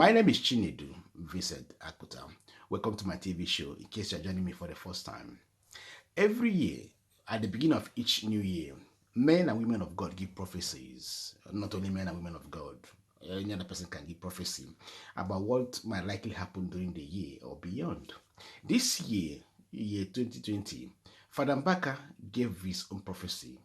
My name is Chinedu C.V.Akuta. Welcome to my TV show, in case you're joining me for the first time. Every year, at the beginning of each new year, men and women of God give prophecies. Not only men and women of God, any other person can give prophecy about what might likely happen during the year or beyond. This year, year 2020, Fr Mbaka gave his own prophecy.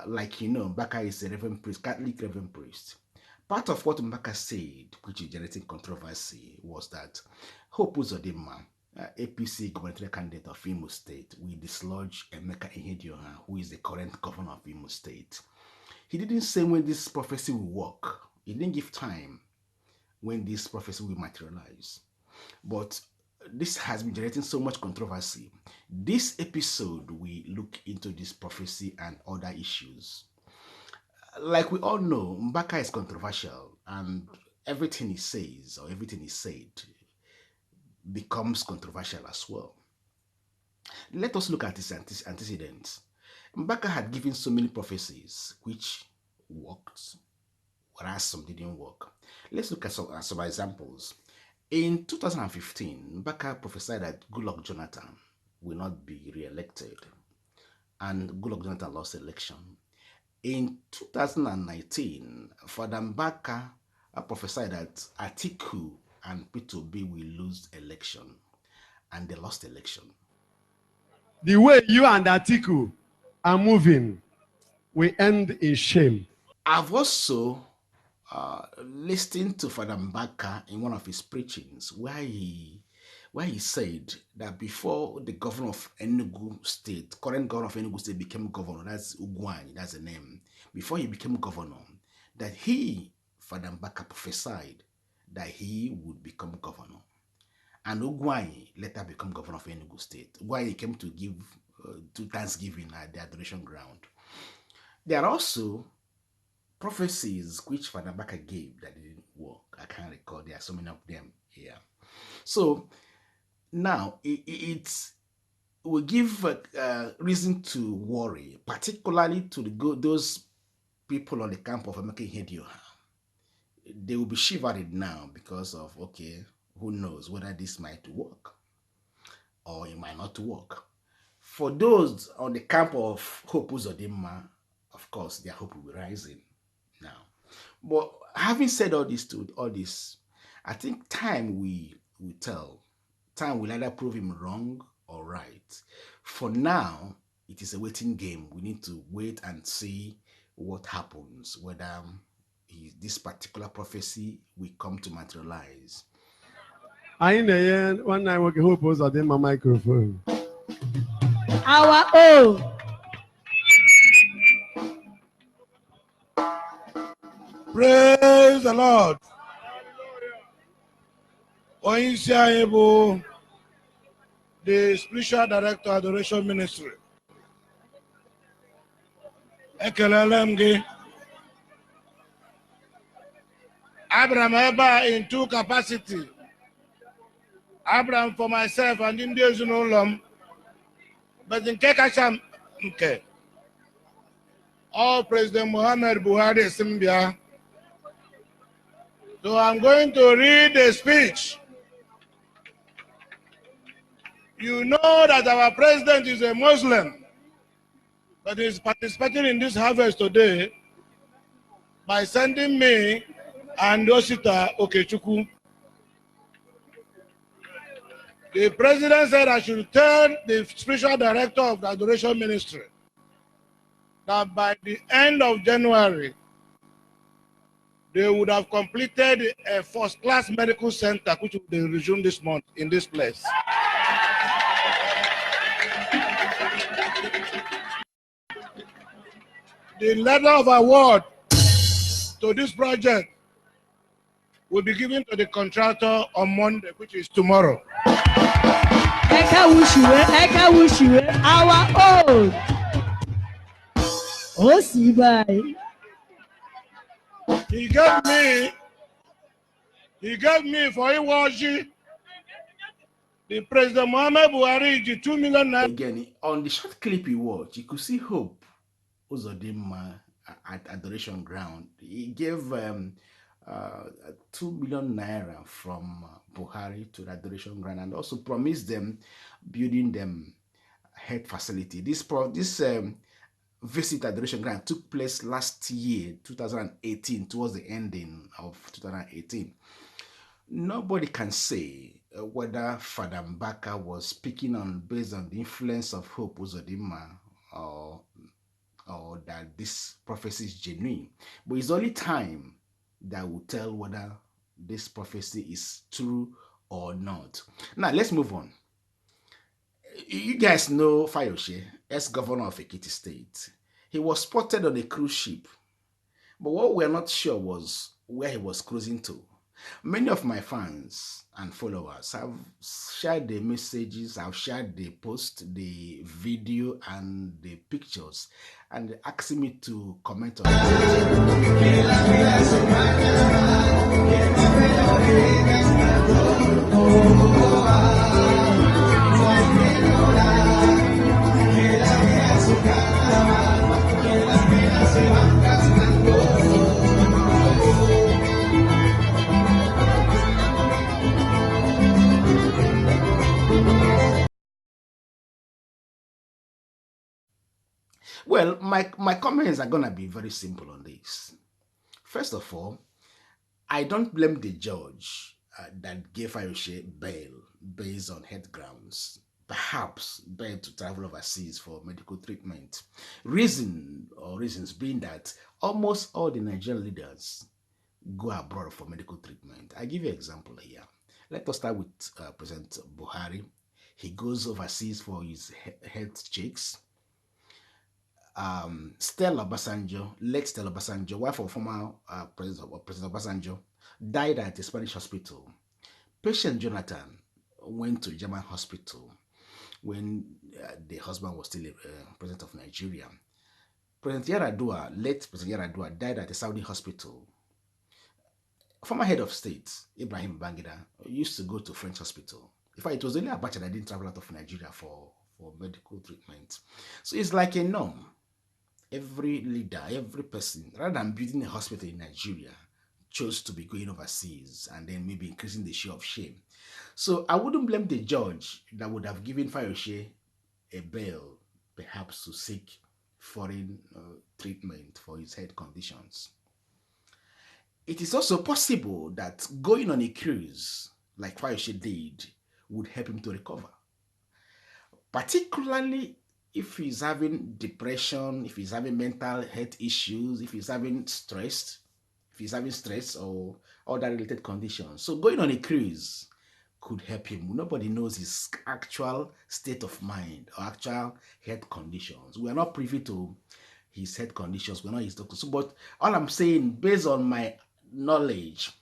Like you know, Mbaka is a Reverend priest, Catholic Reverend priest. Part of what Mbaka said, which is generating controversy, was that Hope Uzodimma, APC gubernatorial candidate of Imo State, will dislodge Emeka Ihedioha, who is the current governor of Imo State. He didn't say when this prophecy will work. He didn't give time when this prophecy will materialize. But this has been generating so much controversy. This episode, we look into this prophecy and other issues. Like we all know, Mbaka is controversial, and everything he says or everything he said becomes controversial as well. Let us look at his antecedents. Mbaka had given so many prophecies which worked, whereas some didn't work. Let's look at some examples. In 2015, Mbaka prophesied that Goodluck Jonathan will not be re-elected, and Goodluck Jonathan lost the election. In 2019, Fr Mbaka prophesied that Atiku and P2B will lose election, and they lost election. The way you and Atiku are moving will end in shame. I've also listened to Fr Mbaka in one of his preachings where he said that before the governor of Enugu State, current governor of Enugu State, became governor, that's Ugwuanyi, that's the name, before he became governor, that he, Fr Mbaka, prophesied that he would become governor. And Ugwuanyi later became governor of Enugu State. Ugwuanyi came to give to Thanksgiving at the adoration ground. There are also prophecies which Fr Mbaka gave that didn't work. I can't recall. There are so many of them here. So now it will give reason to worry, particularly to those people on the camp of Emeka Ihedioha. They will be shivering now because of, okay, who knows whether this might work or it might not work. For those on the camp of Hope Uzodimma, of course, their hope will be rising now. But having said all this, I think time will tell. Time will either prove him wrong or right. For now, it is a waiting game. We need to wait and see what happens, whether this particular prophecy will come to materialize. I know one night we Hope Uzodimma microphone. Our own. Praise the Lord. Oinsiaibu, the spiritual director, adoration ministry. Ekelelemge. Abraham Eba in two capacity. Abraham for myself and in days in Olam. But in Kekasham, okay. All President Muhammad Buhari Simbia. So I'm going to read the speech. You know that our president is a Muslim, but he's participating in this harvest today by sending me and Osita Okechukwu. The president said I should tell the spiritual director of the adoration ministry that by the end of January, they would have completed a first-class medical center, which will be resumed this month in this place. The letter of award to this project will be given to the contractor on Monday, which is tomorrow. Eka Wushiwe, our own. Osibai. He gave me for Iwaji, the President Muhammad Buhari, 2 million. Again, on the short clip you watch, you could see Hope Uzodimma at adoration ground. He gave 2 million naira from Buhari to the adoration grant, and also promised them building them health facility. This visit adoration grant took place last year, 2018, towards the ending of 2018. Nobody can say whether Fr Mbaka was speaking on based on the influence of Hope Uzodimma or that this prophecy is genuine. But it's only time that will tell whether this prophecy is true or not. Now, let's move on. You guys know Fayose, ex-governor of Ekiti State. He was spotted on a cruise ship, but what we're not sure was where he was cruising to. Many of my fans and followers have shared the messages, have shared the post, the video, and the pictures, and asking me to comment on Well, my comments are going to be very simple on this. First of all, I don't blame the judge that gave Fayose bail based on health grounds, perhaps bail to travel overseas for medical treatment. Reasons being that almost all the Nigerian leaders go abroad for medical treatment. I give you an example here. Let us start with President Buhari. He goes overseas for his health checks. Stella Obasanjo, late Stella Obasanjo, wife of former President Obasanjo, died at a Spanish hospital. Patient Jonathan went to German hospital when the husband was still president of Nigeria. President Yaradua, late President Yaradua, died at a Saudi hospital. Former head of state, Ibrahim Babangida, used to go to French hospital. In fact, it was only Abacha that didn't travel out of Nigeria for medical treatment. So it's like a norm. Every leader, every person, rather than building a hospital in Nigeria, chose to be going overseas and then maybe increasing the share of shame. So I wouldn't blame the judge that would have given Fayose a bail, perhaps to seek foreign treatment for his health conditions. It is also possible that going on a cruise, like Fayose did, would help him to recover. Particularly if he's having depression, if he's having mental health issues, if he's having stress or other related conditions. So going on a cruise could help him. Nobody knows his actual state of mind or actual health conditions. We are not privy to his health conditions. We're not his doctor. So, but all I'm saying, based on my knowledge,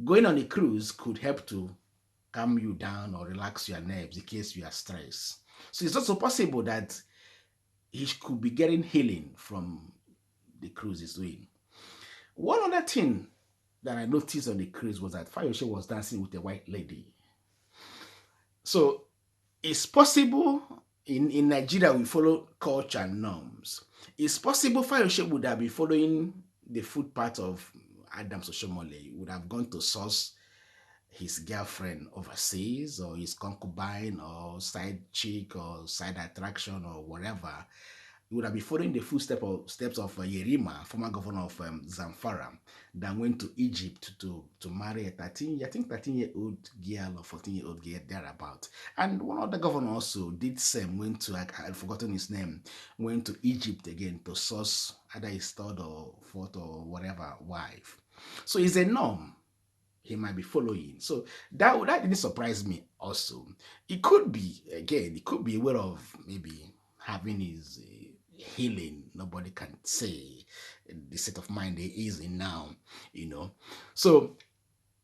going on a cruise could help to calm you down or relax your nerves in case you are stressed. So it's also possible that he could be getting healing from the cruise he's doing. One other thing that I noticed on the cruise was that Fayose was dancing with a white lady. So it's possible in Nigeria we follow culture and norms. It's possible Fayose would have been following the footpath of Adams Oshomole, would have gone to source his girlfriend overseas or his concubine or side chick or side attraction or whatever. He would have been following the footsteps of Yerima, former governor of Zamfara, that went to Egypt to marry a 13-year-old girl or 14-year-old girl thereabout. And one other governor also did same, went to, I've forgotten his name, went to Egypt again to source either his third or fourth or whatever wife. So it's a norm he might be following. So that didn't surprise me also. It could be a way of maybe having his healing. Nobody can say the state of mind he is in now, So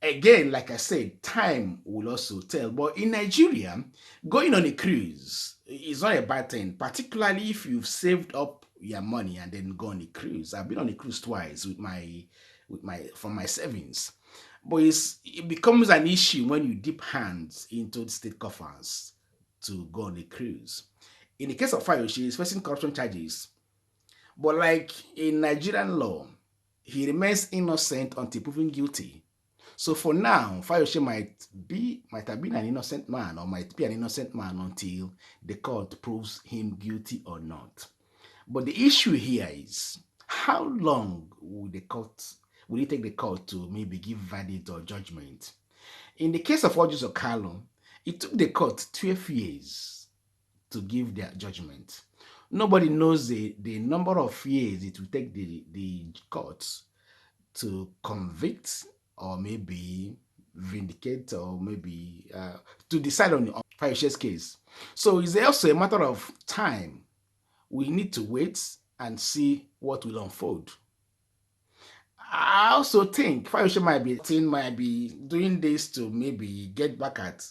again, like I said, time will also tell. But in Nigeria, going on a cruise is not a bad thing, particularly if you've saved up your money and then go on a cruise. I've been on a cruise twice from my savings. But it becomes an issue when you dip hands into the state coffers to go on a cruise. In the case of Fayose, she's facing corruption charges. But like in Nigerian law, he remains innocent until proven guilty. So for now, Fayose might have been an innocent man or might be an innocent man until the court proves him guilty or not. But the issue here is, how long will it take the court to maybe give verdict or judgment? In the case of Ojus Okalo, it took the court 12 years to give their judgment. Nobody knows the number of years it will take the courts to convict or maybe vindicate or maybe to decide on Fayose's case. So it's also a matter of time. We need to wait and see what will unfold. I also think Fayose might be doing this to maybe get back at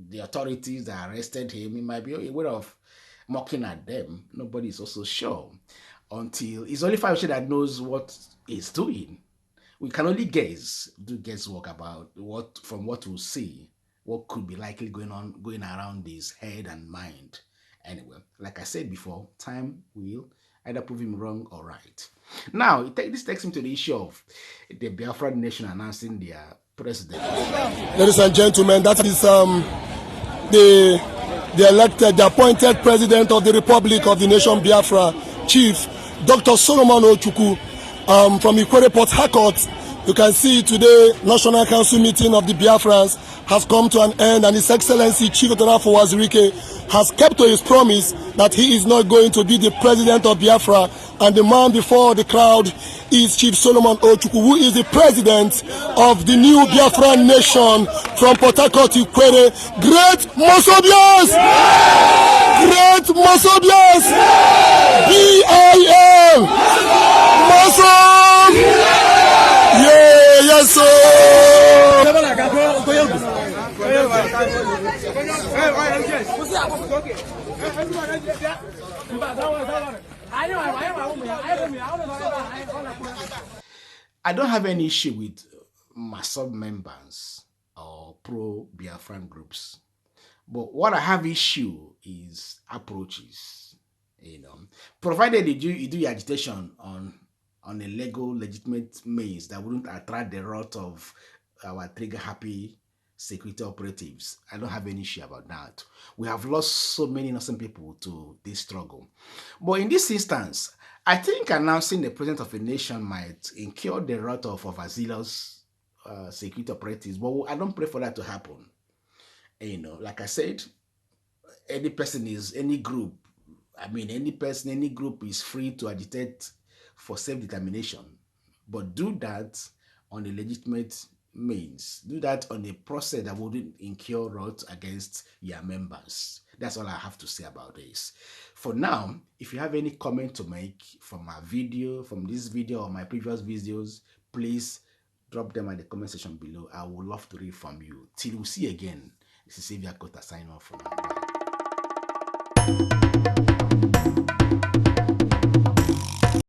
the authorities that arrested him. He might be aware of mocking at them. Nobody is also sure until it's only Fayose that knows what he's doing. We can only do guesswork about from what we'll see, what could be likely going around his head and mind. Anyway, like I said before, time will either prove him wrong or right. Now, this takes him to the issue of the Biafran nation announcing their president. Ladies and gentlemen, that is the appointed president of the Republic of the Nation Biafra, Chief Dr. Solomon Ojukwu, from Ikwere, Port Harcourt. You can see today, National Council meeting of the Biafrans has come to an end, and His Excellency Chief Otorafo Wazirike has kept to his promise that he is not going to be the president of Biafra, and the man before the crowd is Chief Solomon Ojukwu, who is the president of the new Biafran nation from Port Harcourt, Ikwere. Great Mosobias! Great Mosobias! B-I-M! Mosob! Yeah, yes, sir! I don't have any issue with Masob members or pro-Biafran groups. But what I have issue is approaches. Provided you do your agitation on a legal, legitimate means that wouldn't attract the wrath of our trigger-happy security operatives, I don't have any issue about that. We have lost so many innocent people to this struggle. But in this instance, I think announcing the president of a nation might incur the wrath of overzealous security operatives, but I don't pray for that to happen. Like I said, any group is free to agitate for self-determination, but do that on a legitimate means. Do that on a process that wouldn't incur wrath against your members. That's all I have to say about this. For now, if you have any comment to make from this video or my previous videos, please drop them at the comment section below. I would love to read from you. Till we see again, this is C.V.Akuta signing off for now. Bye.